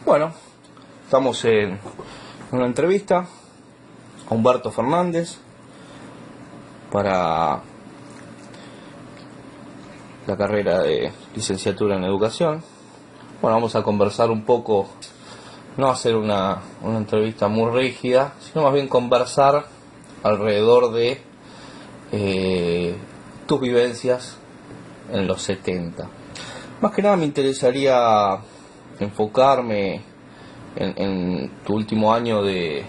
Bueno, estamos en una entrevista a Humberto Fernández para la carrera de licenciatura en educación. Bueno, vamos a conversar un poco, no hacer una entrevista muy rígida, sino más bien conversar alrededor de tus vivencias en los 70. Más que nada me interesaría enfocarme en tu último año de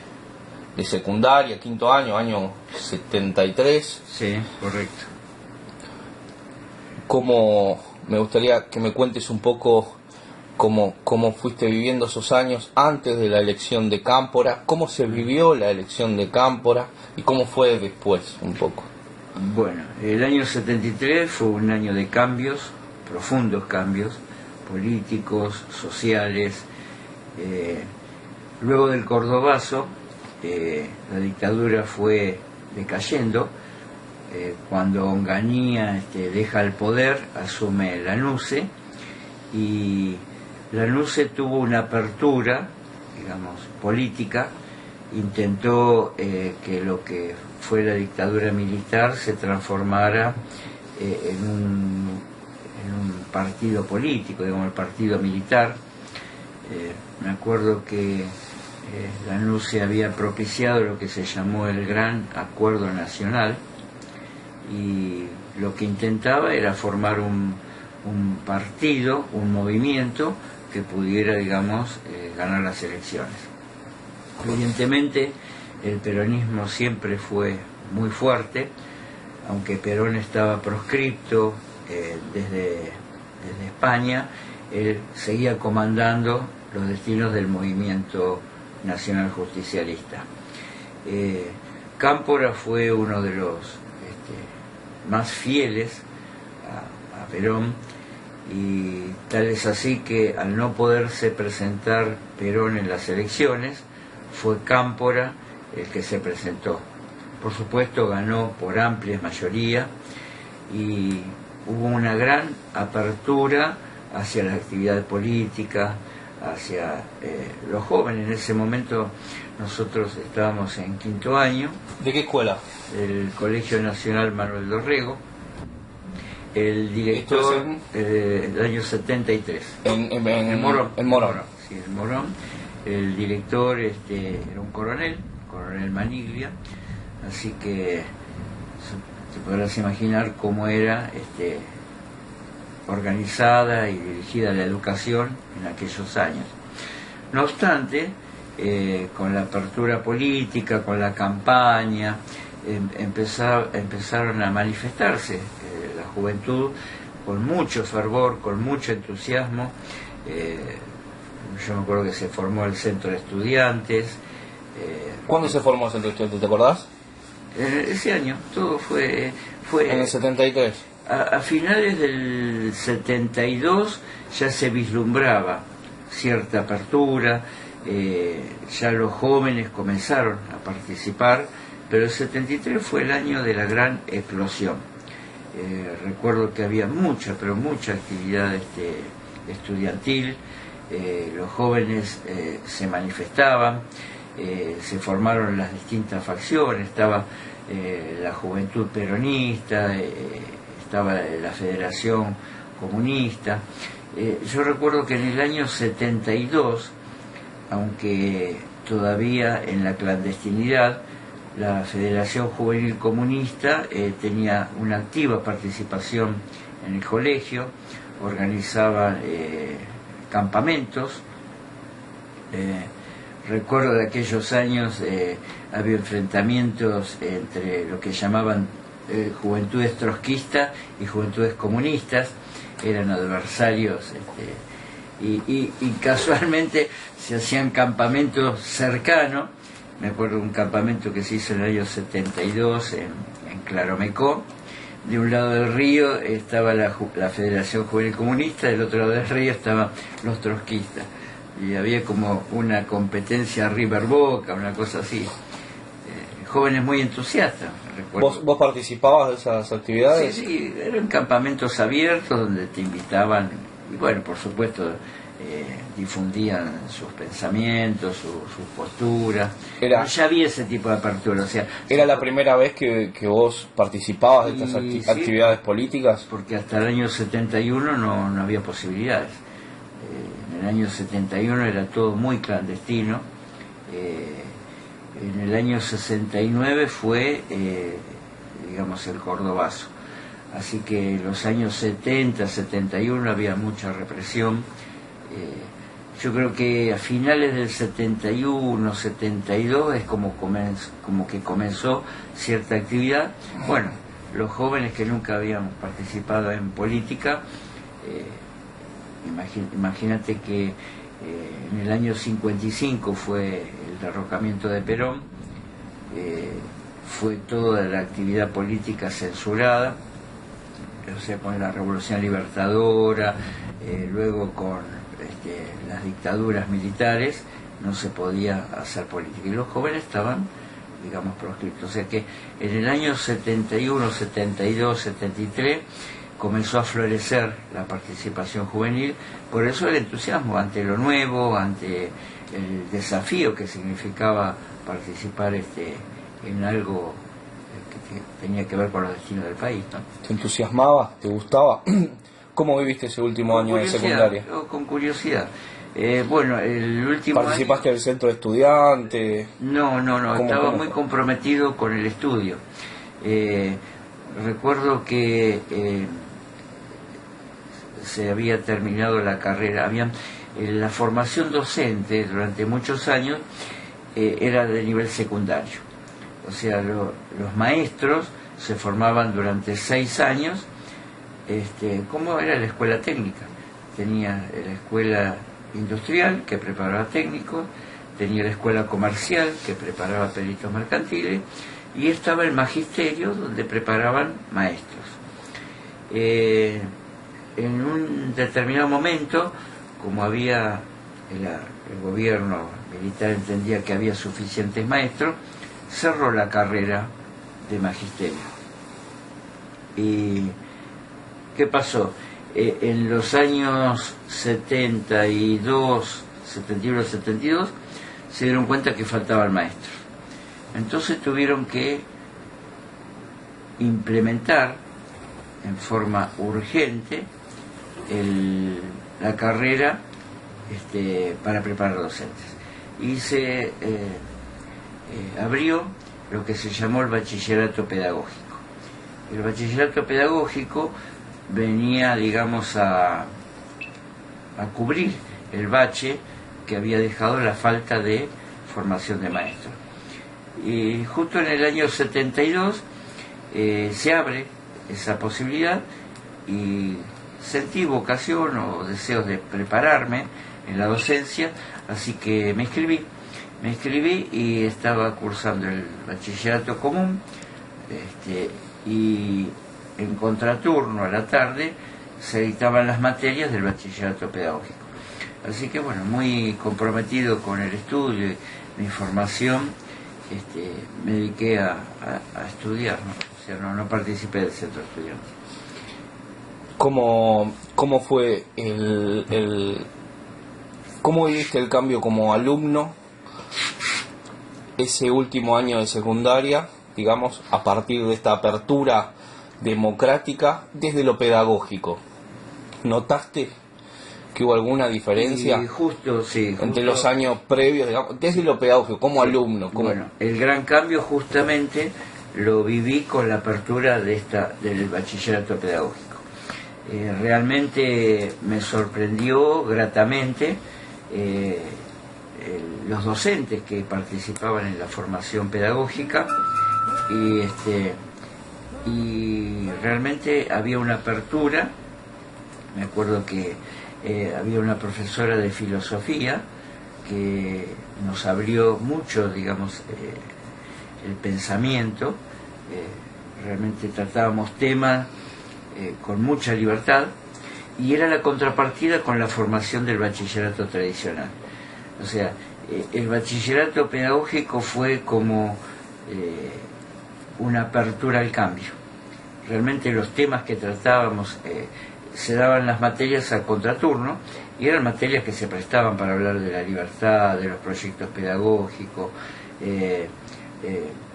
secundaria, quinto año 73. Sí, correcto. Me gustaría que me cuentes un poco cómo fuiste viviendo esos años antes de la elección de Cámpora, cómo se vivió la elección de Cámpora y cómo fue después, un poco. Bueno, el año 73 fue un año de cambios, profundos cambios, políticos, sociales. Luego del Cordobazo, la dictadura fue decayendo. Cuando Onganía deja el poder, asume Lanusse, y Lanusse tuvo una apertura, digamos, política. Intentó que lo que fue la dictadura militar se transformara en un partido político, digamos, el partido militar. Me acuerdo que Lanusse había propiciado lo que se llamó el Gran Acuerdo Nacional, y lo que intentaba era formar un partido, un movimiento que pudiera, digamos, ganar las elecciones. Evidentemente el peronismo siempre fue muy fuerte, aunque Perón estaba proscripto desde España. Él seguía comandando los destinos del movimiento nacional justicialista. Cámpora fue uno de los más fieles a Perón, y tal es así que al no poderse presentar Perón en las elecciones, fue Cámpora el que se presentó. Por supuesto ganó por amplia mayoría y hubo una gran apertura hacia la actividad política, hacia los jóvenes. En ese momento nosotros estábamos en quinto año. ¿De qué escuela? El Colegio Nacional Manuel Dorrego. El director del año 73. En Morón. En Morón. Sí, en Morón. El director era un coronel Maniglia, así que te podrás imaginar cómo era organizada y dirigida la educación en aquellos años. No obstante, con la apertura política, con la campaña, empezaron a manifestarse la juventud con mucho fervor, con mucho entusiasmo. Yo me acuerdo que se formó el Centro de Estudiantes. ¿Cuándo se formó el Centro de Estudiantes, te acordás? Ese año, todo fue en el 73. A finales del 72 ya se vislumbraba cierta apertura, ya los jóvenes comenzaron a participar, pero el 73 fue el año de la gran explosión. Recuerdo que había mucha actividad estudiantil. Los jóvenes se manifestaban, se formaron las distintas facciones, estaba la Juventud Peronista, estaba la Federación Comunista. Yo recuerdo que en el año 72, aunque todavía en la clandestinidad, la Federación Juvenil Comunista tenía una activa participación en el colegio, organizaba campamentos. Recuerdo de aquellos años había enfrentamientos entre lo que llamaban juventudes trotskistas y juventudes comunistas. Eran adversarios y casualmente se hacían campamentos cercanos. Me acuerdo de un campamento que se hizo en el año 72 en Claromecó. De un lado del río estaba la Federación Juvenil Comunista, del otro lado del río estaban los trotskistas. Y había como una competencia River-Boca, una cosa así. Jóvenes muy entusiastas, recuerdo. ¿Vos participabas de esas actividades? Sí, eran campamentos abiertos donde te invitaban, y bueno, por supuesto, difundían sus pensamientos, sus posturas. Ya había ese tipo de apertura. O sea, ¿era la primera vez que vos participabas de estas actividades políticas? Porque hasta el año 71 no había posibilidades. En el año 71 era todo muy clandestino. En el año 69 fue, digamos, el Cordobazo. Así que en los años 70, 71 había mucha represión. Yo creo que a finales del 71, 72 es como que comenzó cierta actividad. Bueno, los jóvenes que nunca habían participado en política, imagínate que en el año 55 fue el derrocamiento de Perón, fue toda la actividad política censurada, o sea, con la Revolución Libertadora, luego con las dictaduras militares, no se podía hacer política y los jóvenes estaban, digamos, proscriptos. O sea que en el año 71, 72, 73 comenzó a florecer la participación juvenil, por eso el entusiasmo ante lo nuevo, ante el desafío que significaba participar en algo que tenía que ver con los destinos del país, ¿no? ¿Te entusiasmaba? ¿Te gustaba? ¿Cómo viviste ese último año de secundaria? Con curiosidad. Bueno, el último ¿Participaste del centro de estudiantes? No, estaba muy comprometido con el estudio. Recuerdo que se había terminado la carrera, la formación docente durante muchos años era de nivel secundario. O sea, los maestros se formaban durante 6 años, como era la escuela técnica. Tenía la escuela industrial que preparaba técnicos, tenía la escuela comercial que preparaba peritos mercantiles y estaba el magisterio donde preparaban maestros. En un determinado momento, como había el gobierno militar entendía que había suficientes maestros, cerró la carrera de magisterio. ¿Y qué pasó? En los años 72, 71, 72, se dieron cuenta que faltaban maestros. Entonces tuvieron que implementar en forma urgente la carrera para preparar docentes. Y se abrió lo que se llamó el bachillerato pedagógico. El bachillerato pedagógico venía, digamos, a cubrir el bache que había dejado la falta de formación de maestros. Y justo en el año 72 se abre esa posibilidad y sentí vocación o deseos de prepararme en la docencia, así que me inscribí y estaba cursando el bachillerato común, y en contraturno a la tarde se dictaban las materias del bachillerato pedagógico. Así que bueno, muy comprometido con el estudio y mi formación, me dediqué a estudiar, ¿no? O sea, no participé del centro de estudiantes. ¿Cómo fue cómo viviste el cambio como alumno ese último año de secundaria, digamos, a partir de esta apertura democrática desde lo pedagógico? ¿Notaste que hubo alguna diferencia entre los años previos, digamos, desde lo pedagógico, como alumno? Bueno, el gran cambio justamente lo viví con la apertura del bachillerato pedagógico. Realmente me sorprendió gratamente los docentes que participaban en la formación pedagógica y realmente había una apertura. Me acuerdo que había una profesora de filosofía que nos abrió mucho, digamos, el pensamiento. Realmente tratábamos temas con mucha libertad y era la contrapartida con la formación del bachillerato tradicional. O sea, el bachillerato pedagógico fue como una apertura al cambio. Realmente los temas que tratábamos se daban las materias a contraturno y eran materias que se prestaban para hablar de la libertad, de los proyectos pedagógicos.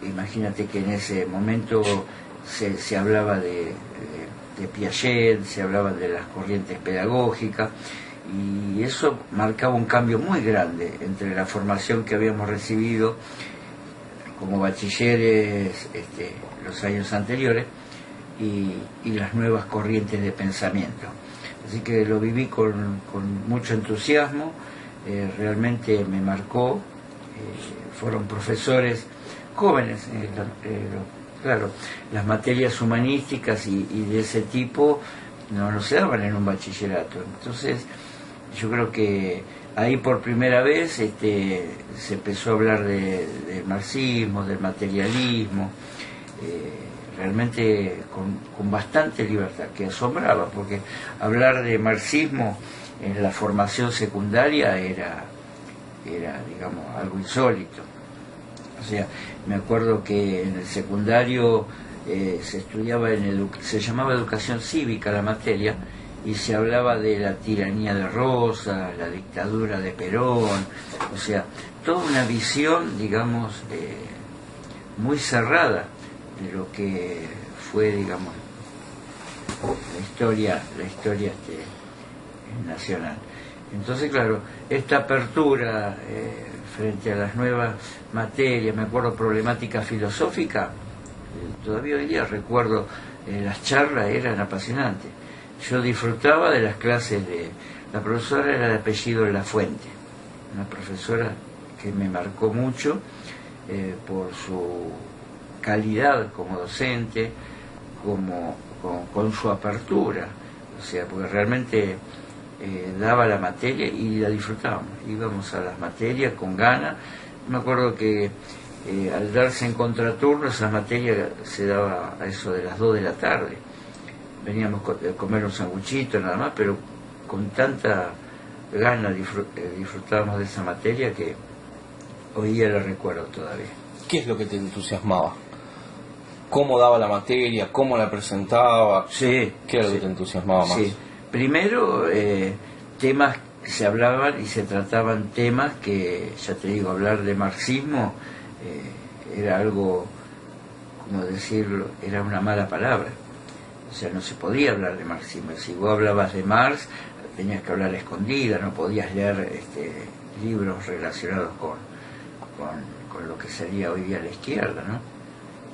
Imagínate que en ese momento se hablaba de Piaget, se hablaba de las corrientes pedagógicas, y eso marcaba un cambio muy grande entre la formación que habíamos recibido como bachilleres los años anteriores y las nuevas corrientes de pensamiento. Así que lo viví con mucho entusiasmo, realmente me marcó. Fueron profesores jóvenes, claro, las materias humanísticas y de ese tipo no se daban en un bachillerato. Entonces yo creo que ahí por primera vez se empezó a hablar del marxismo, del materialismo, realmente con bastante libertad, que asombraba, porque hablar de marxismo en la formación secundaria era digamos, algo insólito. O sea, me acuerdo que en el secundario se estudiaba se llamaba educación cívica la materia, y se hablaba de la tiranía de Rosas, la dictadura de Perón, o sea, toda una visión, digamos, muy cerrada de lo que fue, digamos, la historia nacional. Entonces, claro, esta apertura frente a las nuevas materias, me acuerdo problemática filosófica, todavía hoy día recuerdo, las charlas eran apasionantes. Yo disfrutaba de las clases la profesora era de apellido La Fuente, una profesora que me marcó mucho por su calidad como docente, con su apertura, o sea, porque realmente daba la materia y la disfrutábamos, íbamos a las materias con ganas. Me acuerdo que al darse en contraturno, esa materia se daba a eso de las 2 de la tarde. Veníamos a comer un sanguchito nada más, pero con tanta gana disfrutábamos de esa materia que hoy día la recuerdo todavía. ¿Qué es lo que te entusiasmaba? ¿Cómo daba la materia? ¿Cómo la presentaba? Sí. ¿Qué era lo que te entusiasmaba más? Sí. Primero, temas que se hablaban y se trataban temas que, ya te digo, hablar de marxismo era algo, como decirlo, era una mala palabra. O sea, no se podía hablar de marxismo. Si vos hablabas de Marx, tenías que hablar a escondida, no podías leer libros relacionados con lo que sería hoy día la izquierda, ¿no?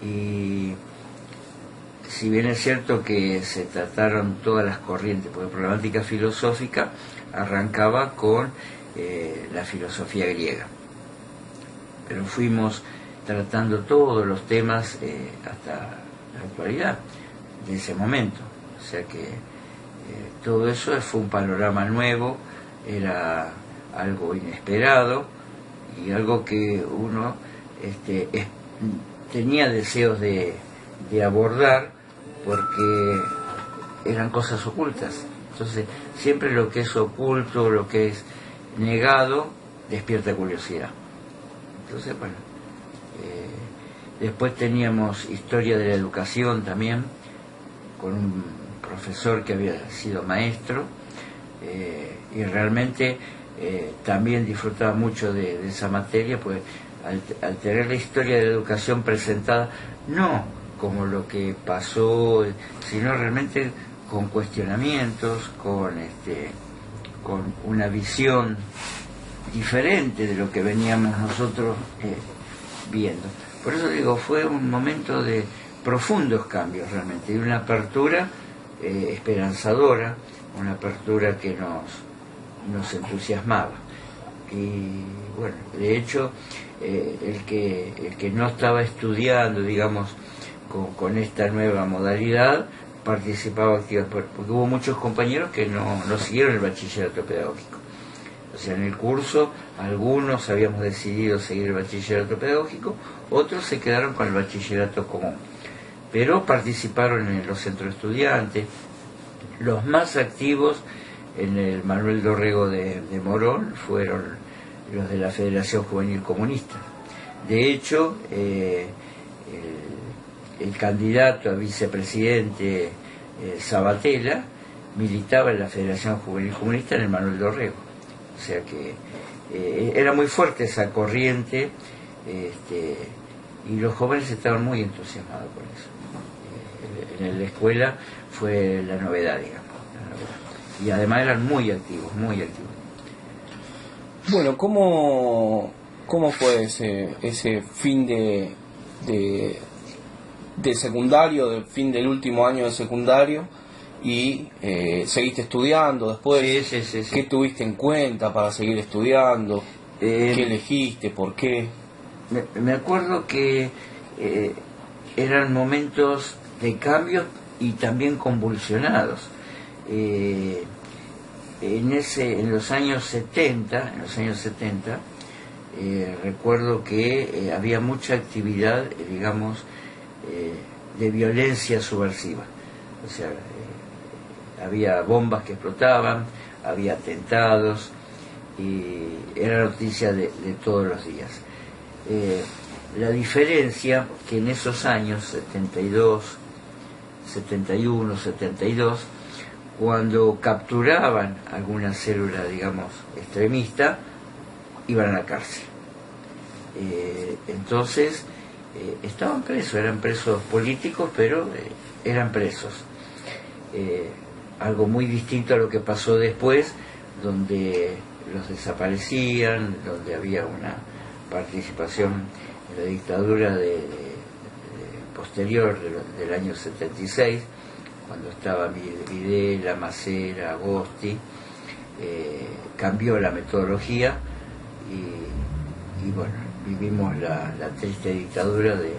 Y si bien es cierto que se trataron todas las corrientes, porque la problemática filosófica arrancaba con la filosofía griega, pero fuimos tratando todos los temas hasta la actualidad de ese momento. O sea que todo eso fue un panorama nuevo, era algo inesperado y algo que uno tenía deseos de abordar, porque eran cosas ocultas. Entonces siempre lo que es oculto, lo que es negado, despierta curiosidad. Entonces, bueno, después teníamos historia de la educación también, con un profesor que había sido maestro, y realmente también disfrutaba mucho de esa materia, pues al tener la historia de la educación presentada, no como lo que pasó, sino realmente con cuestionamientos, con una visión diferente de lo que veníamos nosotros viendo. Por eso digo, fue un momento de profundos cambios realmente, y una apertura esperanzadora, una apertura que nos entusiasmaba. Y bueno, de hecho, el que no estaba estudiando, digamos, con esta nueva modalidad, participaba activamente, porque hubo muchos compañeros que no siguieron el bachillerato pedagógico. O sea, en el curso algunos habíamos decidido seguir el bachillerato pedagógico, otros se quedaron con el bachillerato común, pero participaron en los centros de estudiantes. Los más activos en el Manuel Dorrego de Morón fueron los de la Federación Juvenil Comunista. De hecho, el candidato a vicepresidente Sabatella militaba en la Federación Juvenil Comunista en el Manuel Dorrego. O sea que era muy fuerte esa corriente, y los jóvenes estaban muy entusiasmados con eso. En la escuela fue la novedad, digamos. Y además eran muy activos, muy activos. Bueno, ¿cómo fue ese fin de secundario, del fin del último año de secundario? Y seguiste estudiando después. Sí. ¿Qué tuviste en cuenta para seguir estudiando? ¿Qué elegiste? ¿Por qué? Me acuerdo que eran momentos de cambio y también convulsionados. En los años 70, recuerdo que había mucha actividad, digamos, de violencia subversiva. O sea, había bombas que explotaban, había atentados, y era noticia de todos los días. La diferencia que en esos años 72, 71, 72, cuando capturaban alguna célula, digamos, extremista, iban a la cárcel. Entonces estaban presos, eran presos políticos, pero eran presos. Algo muy distinto a lo que pasó después, donde los desaparecían, donde había una participación en la dictadura posterior del año 76, cuando estaba Videla, Macera, Agosti. Cambió la metodología y bueno, vivimos la triste dictadura de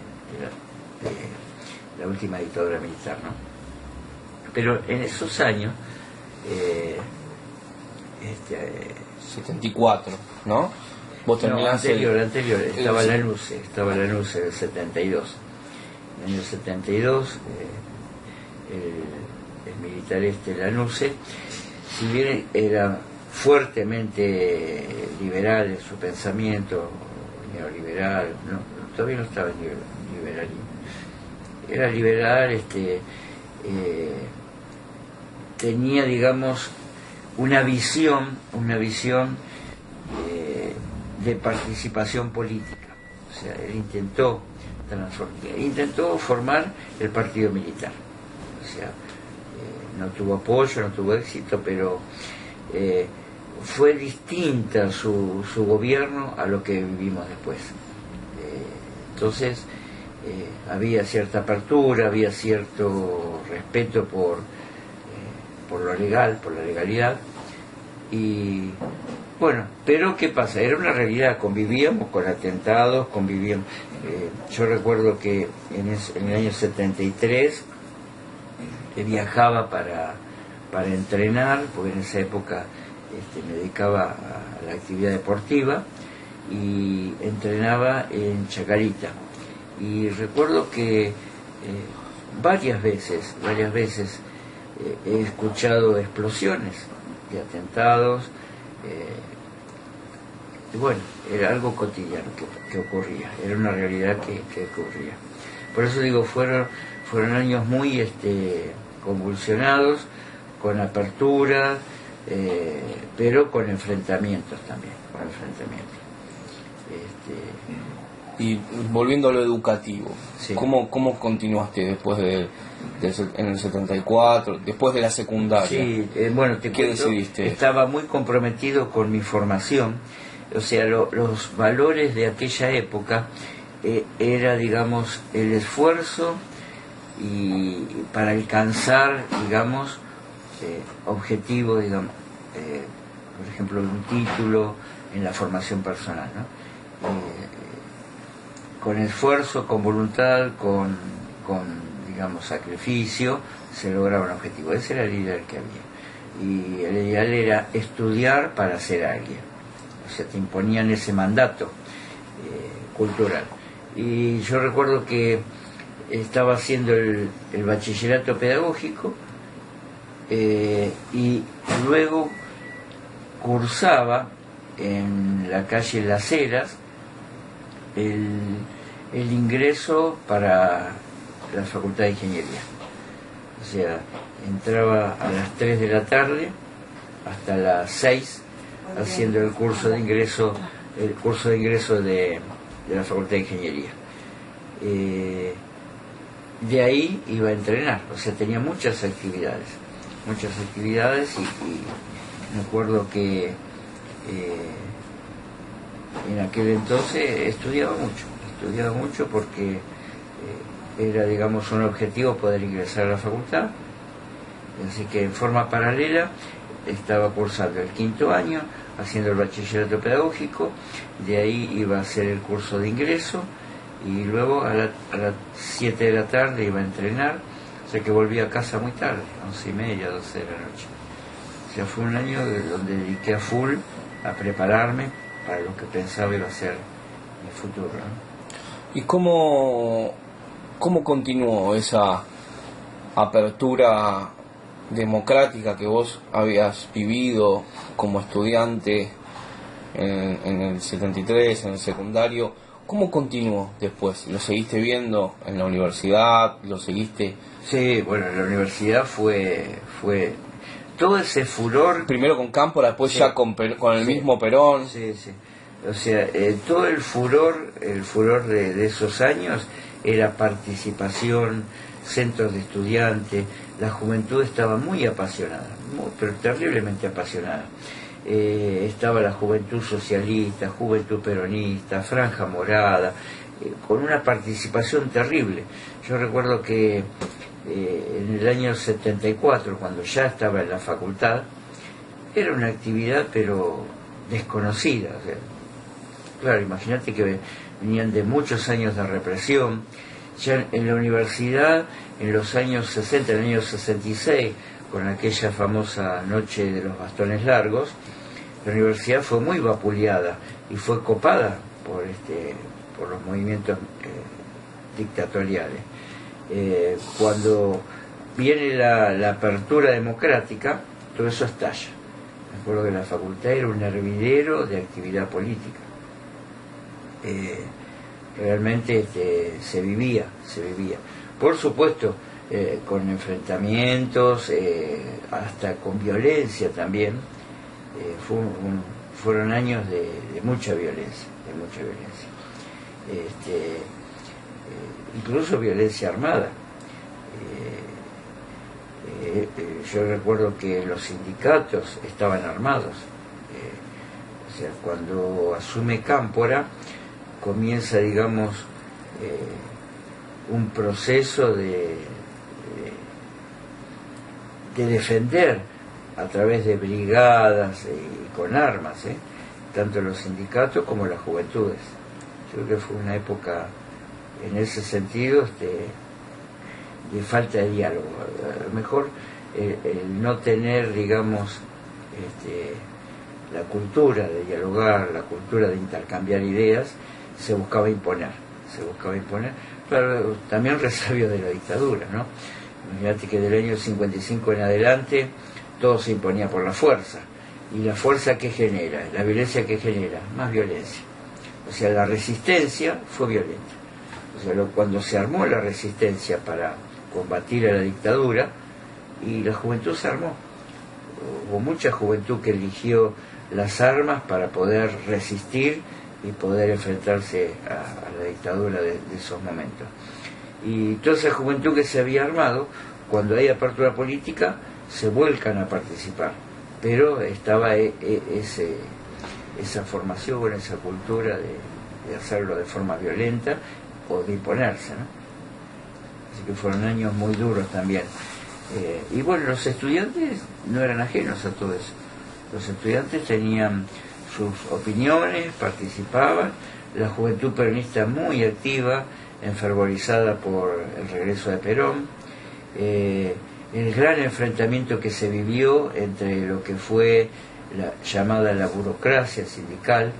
la última dictadura militar, ¿no? Pero en esos años 74, ¿no? Vos terminás anterior, estaba la NUCE del 72. En el 72 el militar la NUCE, si bien era fuertemente liberal en su pensamiento, neoliberal, todavía no estaba en liberalismo, era liberal, tenía, digamos, una visión de participación política. O sea, él intentó formar el partido militar. O sea, no tuvo apoyo, no tuvo éxito, pero fue distinta su gobierno a lo que vivimos después. Entonces había cierta apertura, había cierto respeto por lo legal, por la legalidad. Y bueno, pero ¿qué pasa? Era una realidad, convivíamos con atentados, convivíamos. Yo recuerdo que en el año 73 viajaba para entrenar, porque en esa época me dedicaba a la actividad deportiva y entrenaba en Chacarita. Y recuerdo que varias veces he escuchado explosiones de atentados, y bueno, era algo cotidiano que ocurría, era una realidad que ocurría. Por eso digo, fueron años muy convulsionados, con apertura, pero con enfrentamientos también, Y volviendo a lo educativo, sí. ¿Cómo continuaste después en el 74, después de la secundaria? Sí, bueno, ¿Qué decidiste? Estaba muy comprometido con mi formación, o sea, los valores de aquella época era, digamos, el esfuerzo y para alcanzar, digamos, objetivos, digamos, por ejemplo, un título en la formación personal, ¿no? Con esfuerzo, con voluntad, con digamos, sacrificio, se lograba un objetivo. Ese era el ideal que había. Y el ideal era estudiar para ser alguien. O sea, te imponían ese mandato cultural. Y yo recuerdo que estaba haciendo el bachillerato pedagógico y luego cursaba en la calle Las Heras el ingreso para la Facultad de Ingeniería. O O sea, entraba a las 3 de la tarde hasta las 6 haciendo el curso de ingreso de la Facultad de Ingeniería. De ahí iba a entrenar, o sea, tenía muchas actividades y me acuerdo que en aquel entonces estudiaba mucho porque era, digamos, un objetivo poder ingresar a la facultad, así que en forma paralela estaba cursando el 5º año, haciendo el bachillerato pedagógico, de ahí iba a hacer el curso de ingreso y luego a las 7 de la tarde iba a entrenar, o sea que volví a casa muy tarde, 11:30, 12 de la noche. O sea, fue un año donde dediqué a full a prepararme para lo que pensaba iba a ser mi futuro, ¿no? ¿Y cómo continuó esa apertura democrática que vos habías vivido como estudiante en el 73, en el secundario? ¿Cómo continuó después? ¿Lo seguiste viendo en la universidad? ¿Lo seguiste? Sí, bueno, en la universidad fue todo ese furor. Primero con Cámpora, después ya con el mismo Perón. Sí. O sea, todo el furor de esos años era participación, centros de estudiantes, la juventud estaba muy apasionada, pero terriblemente apasionada. Estaba la juventud socialista, juventud peronista, franja morada, con una participación terrible. Yo recuerdo que en el año 74, cuando ya estaba en la facultad, era una actividad pero desconocida. O sea, claro, imagínate que venían de muchos años de represión. Ya en la universidad, en los años 60, en el año 66, con aquella famosa noche de los bastones largos, la universidad fue muy vapuleada y fue copada por los movimientos dictatoriales. Cuando viene la apertura democrática, todo eso estalla. Me acuerdo que la facultad era un hervidero de actividad política. Realmente se vivía. Por supuesto, con enfrentamientos, hasta con violencia también. Fueron años de mucha violencia, incluso violencia armada. Yo recuerdo que los sindicatos estaban armados. O sea, cuando asume Cámpora, comienza, digamos, un proceso de defender a través de brigadas y con armas, tanto los sindicatos como las juventudes. Yo creo que fue una época, en ese sentido, de falta de diálogo. A lo mejor el no tener, digamos, la cultura de dialogar, la cultura de intercambiar ideas, se buscaba imponer. Claro, también resabio de la dictadura, ¿no? Imagínate que del año 55 en adelante todo se imponía por la fuerza. ¿Y la fuerza qué genera? La violencia qué genera? Más violencia. O sea, la resistencia fue violenta. O sea, cuando se armó la resistencia para combatir a la dictadura, y la juventud se armó. Hubo mucha juventud que eligió las armas para poder resistir y poder enfrentarse a la dictadura de esos momentos. Y toda esa juventud que se había armado, cuando hay apertura política, se vuelcan a participar. Pero estaba esa formación, esa cultura de hacerlo de forma violenta o de imponerse, ¿no? Así que fueron años muy duros también. Y bueno, los estudiantes no eran ajenos a todo eso. Los estudiantes tenían sus opiniones, participaban, la juventud peronista muy activa, enfervorizada por el regreso de Perón, el gran enfrentamiento que se vivió entre lo que fue llamada la burocracia sindical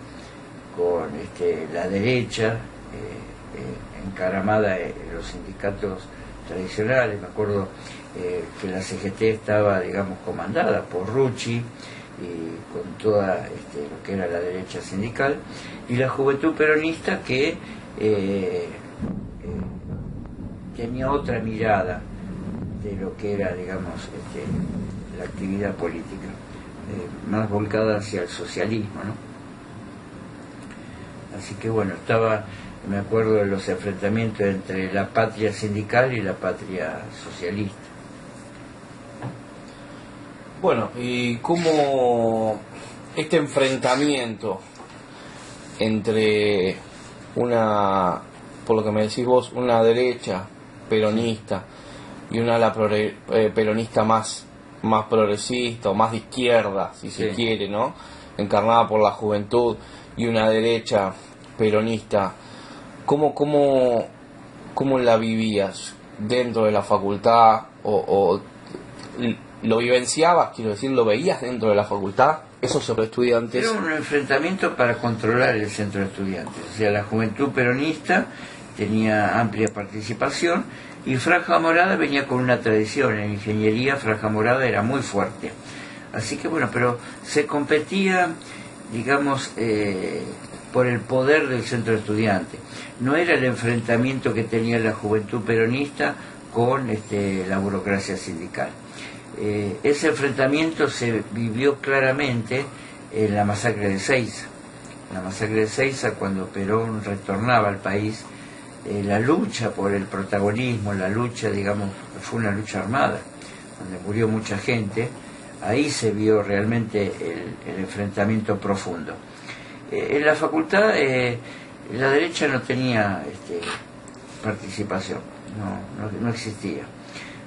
con la derecha encaramada en los sindicatos tradicionales. Me acuerdo que la CGT estaba, digamos, comandada por Rucci y con toda lo que era la derecha sindical, y la juventud peronista que tenía otra mirada de lo que era, digamos, la actividad política, más volcada hacia el socialismo, ¿no? Así que bueno, me acuerdo de los enfrentamientos entre la patria sindical y la patria socialista. Bueno, y cómo este enfrentamiento entre por lo que me decís vos, una derecha peronista y una ala peronista más progresista o más de izquierda, si se quiere, ¿no? Encarnada por la juventud, y una derecha peronista, ¿cómo la vivías dentro de la facultad? ¿O lo vivenciabas, quiero decir, lo veías dentro de la facultad? ¿Esos estudiantes? Era un enfrentamiento para controlar el centro de estudiantes. O sea, la juventud peronista tenía amplia participación y Franja Morada venía con una tradición. En ingeniería Franja Morada era muy fuerte. Así que bueno, pero se competía, digamos, por el poder del centro de estudiantes. No era el enfrentamiento que tenía la juventud peronista con la burocracia sindical. Ese enfrentamiento se vivió claramente en la masacre de Ezeiza. La masacre de Ezeiza, cuando Perón retornaba al país, la lucha por el protagonismo, la lucha, digamos, fue una lucha armada, donde murió mucha gente. Ahí se vio realmente el enfrentamiento profundo. En la facultad la derecha no tenía participación, no existía.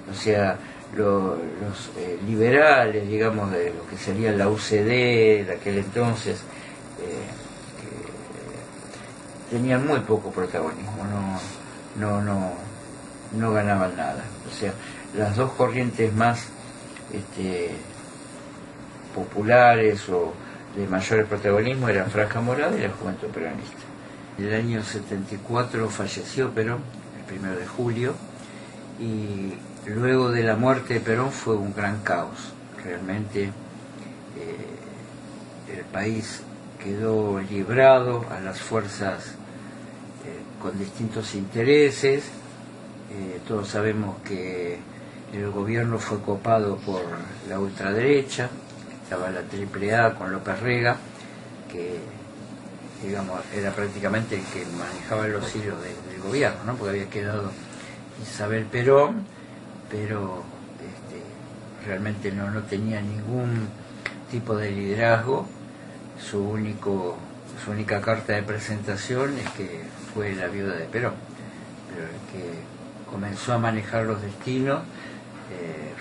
O sea, los liberales, digamos, de lo que sería la UCD de aquel entonces, tenían muy poco protagonismo, no ganaban nada. O sea, las dos corrientes más populares o de mayor protagonismo eran Franja Morada y la Juventud Peronista. En el año 74 falleció Perón, el 1 de julio, y luego de la muerte de Perón fue un gran caos. Realmente el país quedó librado a las fuerzas con distintos intereses. Todos sabemos que el gobierno fue copado por la ultraderecha. Estaba la AAA con López Rega, que, digamos, era prácticamente el que manejaba los hilos del gobierno, ¿no? Porque había quedado Isabel Perón, pero realmente no tenía ningún tipo de liderazgo. Su única carta de presentación es que fue la viuda de Perón, pero el que comenzó a manejar los destinos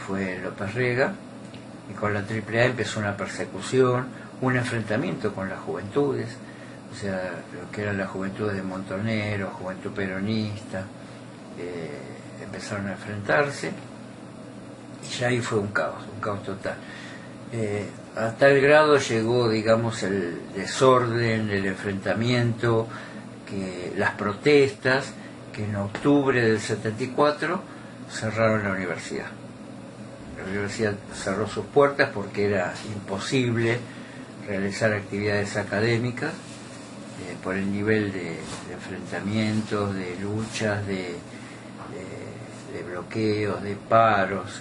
fue López Rega, y con la AAA empezó una persecución, un enfrentamiento con las juventudes, o sea, lo que eran las juventudes de Montonero, juventud peronista, empezaron a enfrentarse, y ya ahí fue un caos total. A tal grado llegó, digamos, el desorden, el enfrentamiento, las protestas, que en octubre del 74 cerraron la universidad. La universidad cerró sus puertas porque era imposible realizar actividades académicas por el nivel de enfrentamientos, de luchas, de bloqueos, de paros.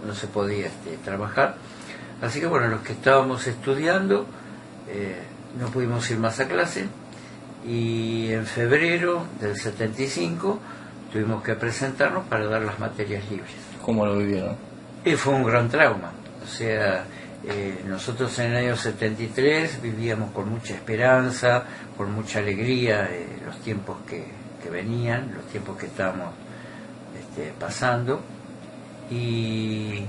No se podía trabajar. Así que bueno, los que estábamos estudiando no pudimos ir más a clase, y en febrero del 75 tuvimos que presentarnos para dar las materias libres. ¿Cómo lo vivieron? Y fue un gran trauma. O sea, nosotros en el año 73 vivíamos con mucha esperanza, con mucha alegría los tiempos que venían, los tiempos que estábamos pasando, y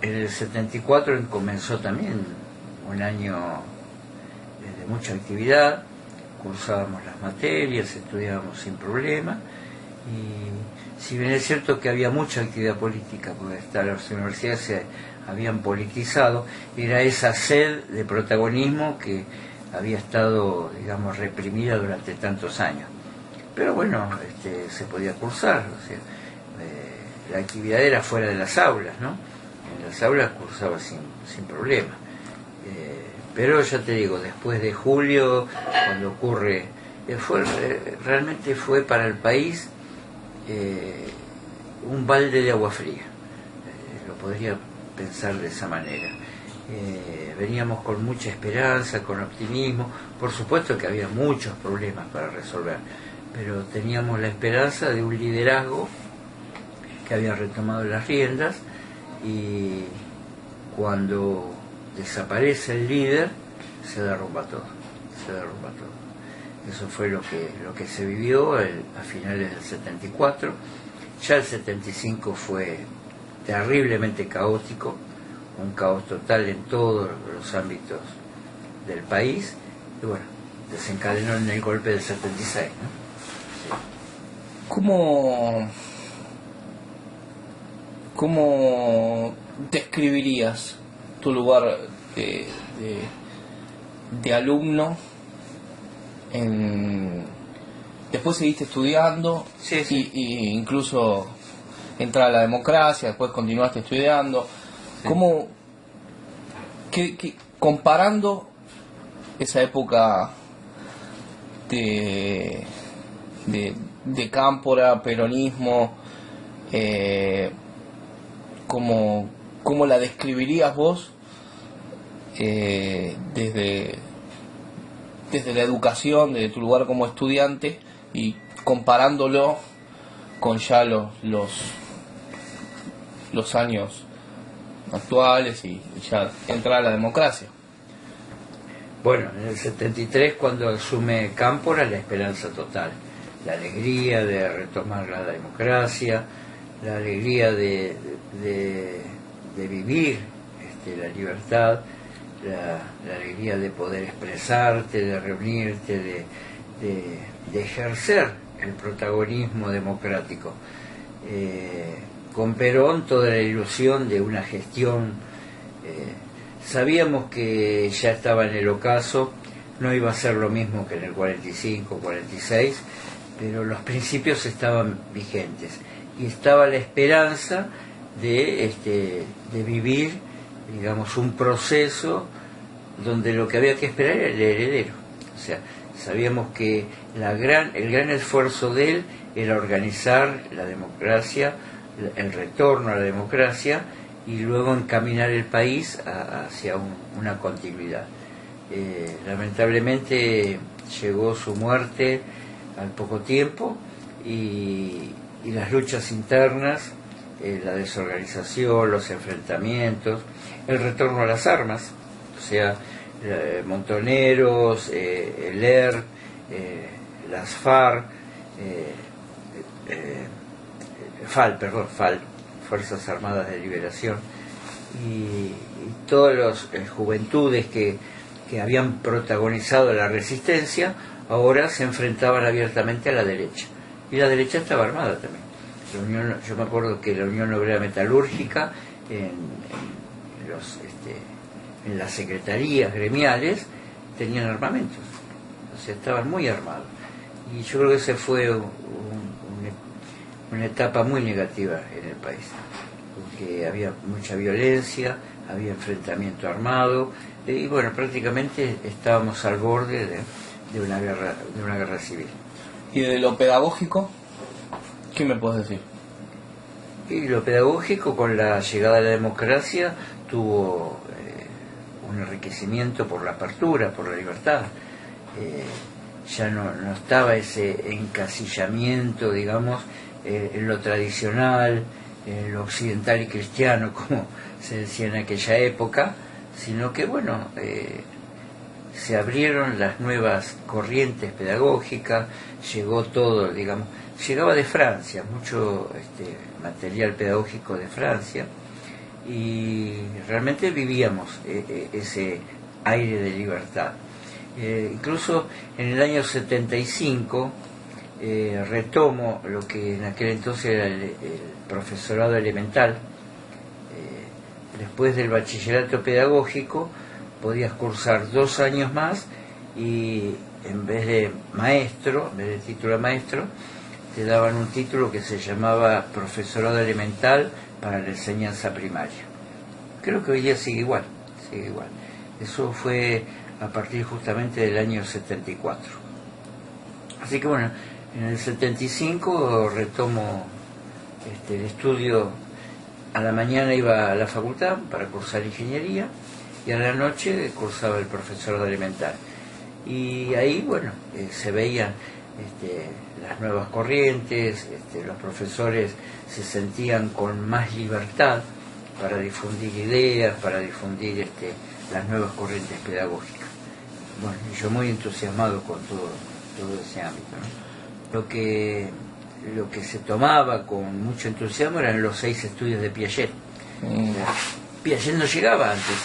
en el 74 comenzó también un año de mucha actividad. Cursábamos las materias, estudiábamos sin problema, y si bien es cierto que había mucha actividad política, porque las universidades se habían politizado, era esa sed de protagonismo que había estado, digamos, reprimida durante tantos años. Pero bueno, se podía cursar, o sea, la actividad era fuera de las aulas, ¿no? En las aulas cursaba sin problema. Pero ya te digo, después de julio, cuando ocurre, realmente fue para el país un balde de agua fría, lo podría pensar de esa manera. Veníamos con mucha esperanza, con optimismo, por supuesto que había muchos problemas para resolver, pero teníamos la esperanza de un liderazgo que había retomado las riendas, y cuando desaparece el líder se derrumba todo. Eso fue lo que se vivió a finales del 74. Ya el 75 fue terriblemente caótico, un caos total en todos los ámbitos del país, y bueno, desencadenó en el golpe del 76, ¿no? ¿Cómo describirías tu lugar de alumno? Después seguiste estudiando, Sí. Y incluso entrar a la democracia, después continuaste estudiando. Sí. ¿Cómo, comparando esa época de Cámpora, peronismo, ¿cómo la describirías vos desde la educación, desde tu lugar como estudiante, y comparándolo con ya los años actuales y ya entrar a la democracia? Bueno, en el 73, cuando asume Cámpora, la esperanza total, la alegría de retomar la democracia, la alegría de vivir la libertad, la alegría de poder expresarte, de reunirte, de ejercer el protagonismo democrático. Con Perón toda la ilusión de una gestión, sabíamos que ya estaba en el ocaso, no iba a ser lo mismo que en el 45, 46, pero los principios estaban vigentes y estaba la esperanza de vivir, digamos, un proceso donde lo que había que esperar era el heredero. O sea, sabíamos que el gran esfuerzo de él era organizar la democracia, el retorno a la democracia, y luego encaminar el país hacia una continuidad. Lamentablemente llegó su muerte al poco tiempo, y las luchas internas, la desorganización, los enfrentamientos, el retorno a las armas, o sea, Montoneros, el ERP, las FARC, FAL, Fuerzas Armadas de Liberación, y todas las juventudes que habían protagonizado la resistencia, ahora se enfrentaban abiertamente a la derecha, y la derecha estaba armada también. Yo me acuerdo que la Unión Obrera Metalúrgica, en las secretarías gremiales, tenían armamentos, o sea, estaban muy armados, y yo creo que ese fue una etapa muy negativa en el país, porque había mucha violencia, había enfrentamiento armado, y bueno, prácticamente estábamos al borde de una guerra civil. ¿Y de lo pedagógico? ¿Qué me puedes decir? Y lo pedagógico, con la llegada de la democracia, tuvo un enriquecimiento por la apertura, por la libertad. Ya no estaba ese encasillamiento, digamos, en lo tradicional, en lo occidental y cristiano, como se decía en aquella época, sino que, bueno, se abrieron las nuevas corrientes pedagógicas, llegó todo, digamos, llegaba de Francia, mucho material pedagógico de Francia, y realmente vivíamos ese aire de libertad. Incluso en el año 75 retomo lo que en aquel entonces era el profesorado elemental. Después del bachillerato pedagógico podías cursar 2 años más, y en vez de maestro, en vez del título de maestro, te daban un título que se llamaba profesorado elemental para la enseñanza primaria. Creo que hoy día sigue igual. Eso fue a partir justamente del año 74. Así que bueno, en el 75 retomo el estudio, a la mañana iba a la facultad para cursar ingeniería y a la noche cursaba el profesor de elemental. Y ahí, bueno, se veían las nuevas corrientes, los profesores se sentían con más libertad para difundir ideas, para difundir las nuevas corrientes pedagógicas. Bueno, y yo muy entusiasmado con todo ese ámbito, ¿no? Lo que se tomaba con mucho entusiasmo eran los 6 estudios de Piaget. Piaget no llegaba antes,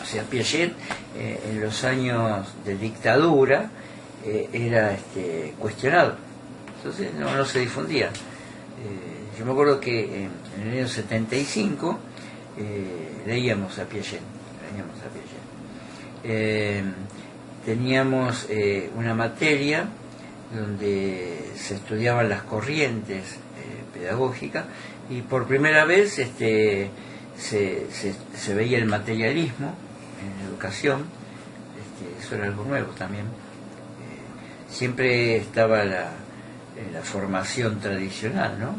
o sea, Piaget en los años de dictadura era cuestionado, entonces no se difundía. Yo me acuerdo que en el año 75 leíamos a Piaget. Teníamos una materia donde se estudiaban las corrientes pedagógicas y por primera vez se veía el materialismo en educación. Eso era algo nuevo también. Siempre estaba la formación tradicional, ¿no?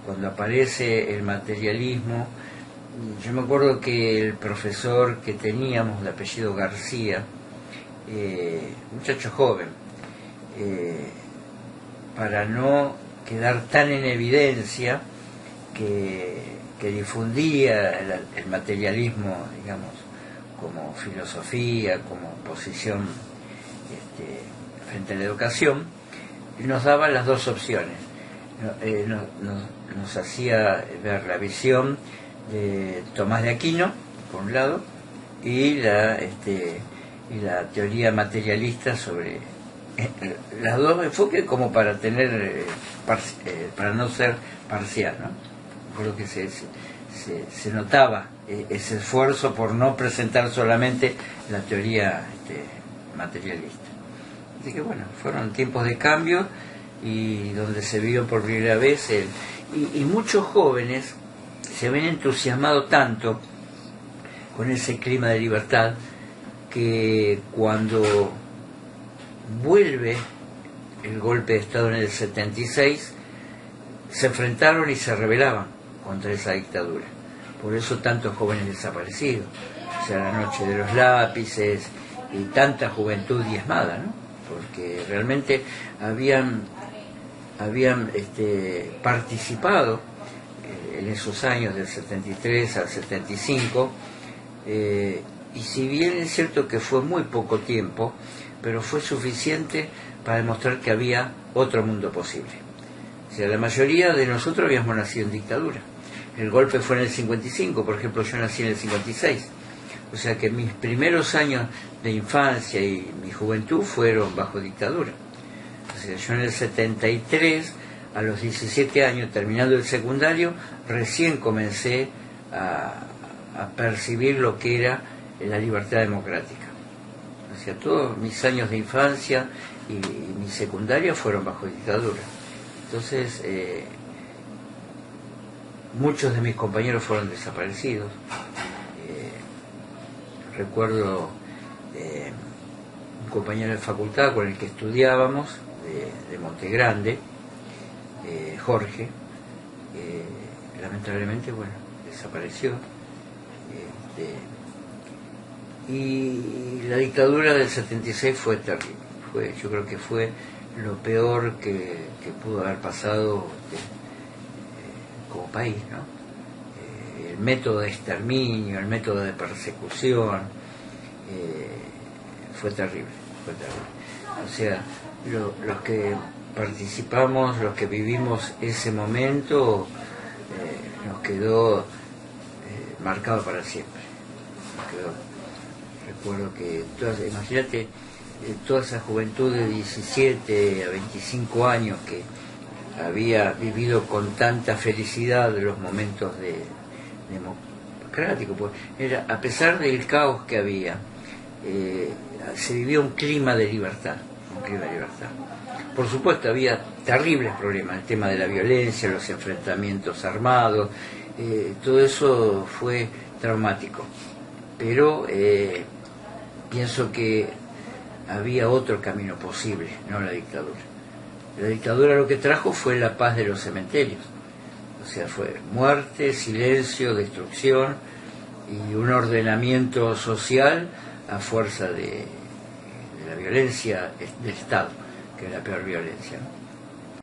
Cuando aparece el materialismo, yo me acuerdo que el profesor que teníamos de apellido García, muchacho joven, para no quedar tan en evidencia que difundía el materialismo, digamos, como filosofía, como posición frente a la educación, nos daba las dos opciones. Nos hacía ver la visión de Tomás de Aquino, por un lado, y la teoría materialista sobre las dos enfoques, como para tener para no ser parcial, ¿no? Por lo que se notaba ese esfuerzo por no presentar solamente la teoría materialista. Así que bueno, fueron tiempos de cambio y donde se vio por primera vez y muchos jóvenes se ven entusiasmados tanto con ese clima de libertad que cuando vuelve el golpe de Estado en el 76 se enfrentaron y se rebelaban contra esa dictadura. Por eso tantos jóvenes desaparecidos, o sea, la noche de los lápices y tanta juventud diezmada, ¿no? Porque realmente habían participado en esos años del 73 al 75 y si bien es cierto que fue muy poco tiempo, pero fue suficiente para demostrar que había otro mundo posible. O sea, la mayoría de nosotros habíamos nacido en dictadura. El golpe fue en el 55, por ejemplo, yo nací en el 56. O sea que mis primeros años de infancia y mi juventud fueron bajo dictadura. O sea, yo en el 73, a los 17 años, terminando el secundario, recién comencé a percibir lo que era la libertad democrática. O sea, todos mis años de infancia y mi secundaria fueron bajo dictadura. Entonces, muchos de mis compañeros fueron desaparecidos. Recuerdo un compañero de facultad con el que estudiábamos, de Montegrande, Jorge, lamentablemente, bueno, desapareció. Y la dictadura del 76 fue terrible. Yo creo que fue lo peor que pudo haber pasado como país, ¿no? El método de exterminio, el método de persecución, fue terrible. O sea, los que participamos, los que vivimos ese momento, nos quedó marcado para siempre. Recuerdo que, imagínate, toda esa juventud de 17 a 25 años que había vivido con tanta felicidad los momentos democráticos, pues a pesar del caos que había, se vivía un clima de libertad. Por supuesto había terribles problemas, el tema de la violencia, los enfrentamientos armados, todo eso fue traumático, pero pienso que había otro camino posible, no la dictadura. La dictadura lo que trajo fue la paz de los cementerios. O sea, fue muerte, silencio, destrucción y un ordenamiento social a fuerza de la violencia del Estado, que es la peor violencia, ¿no?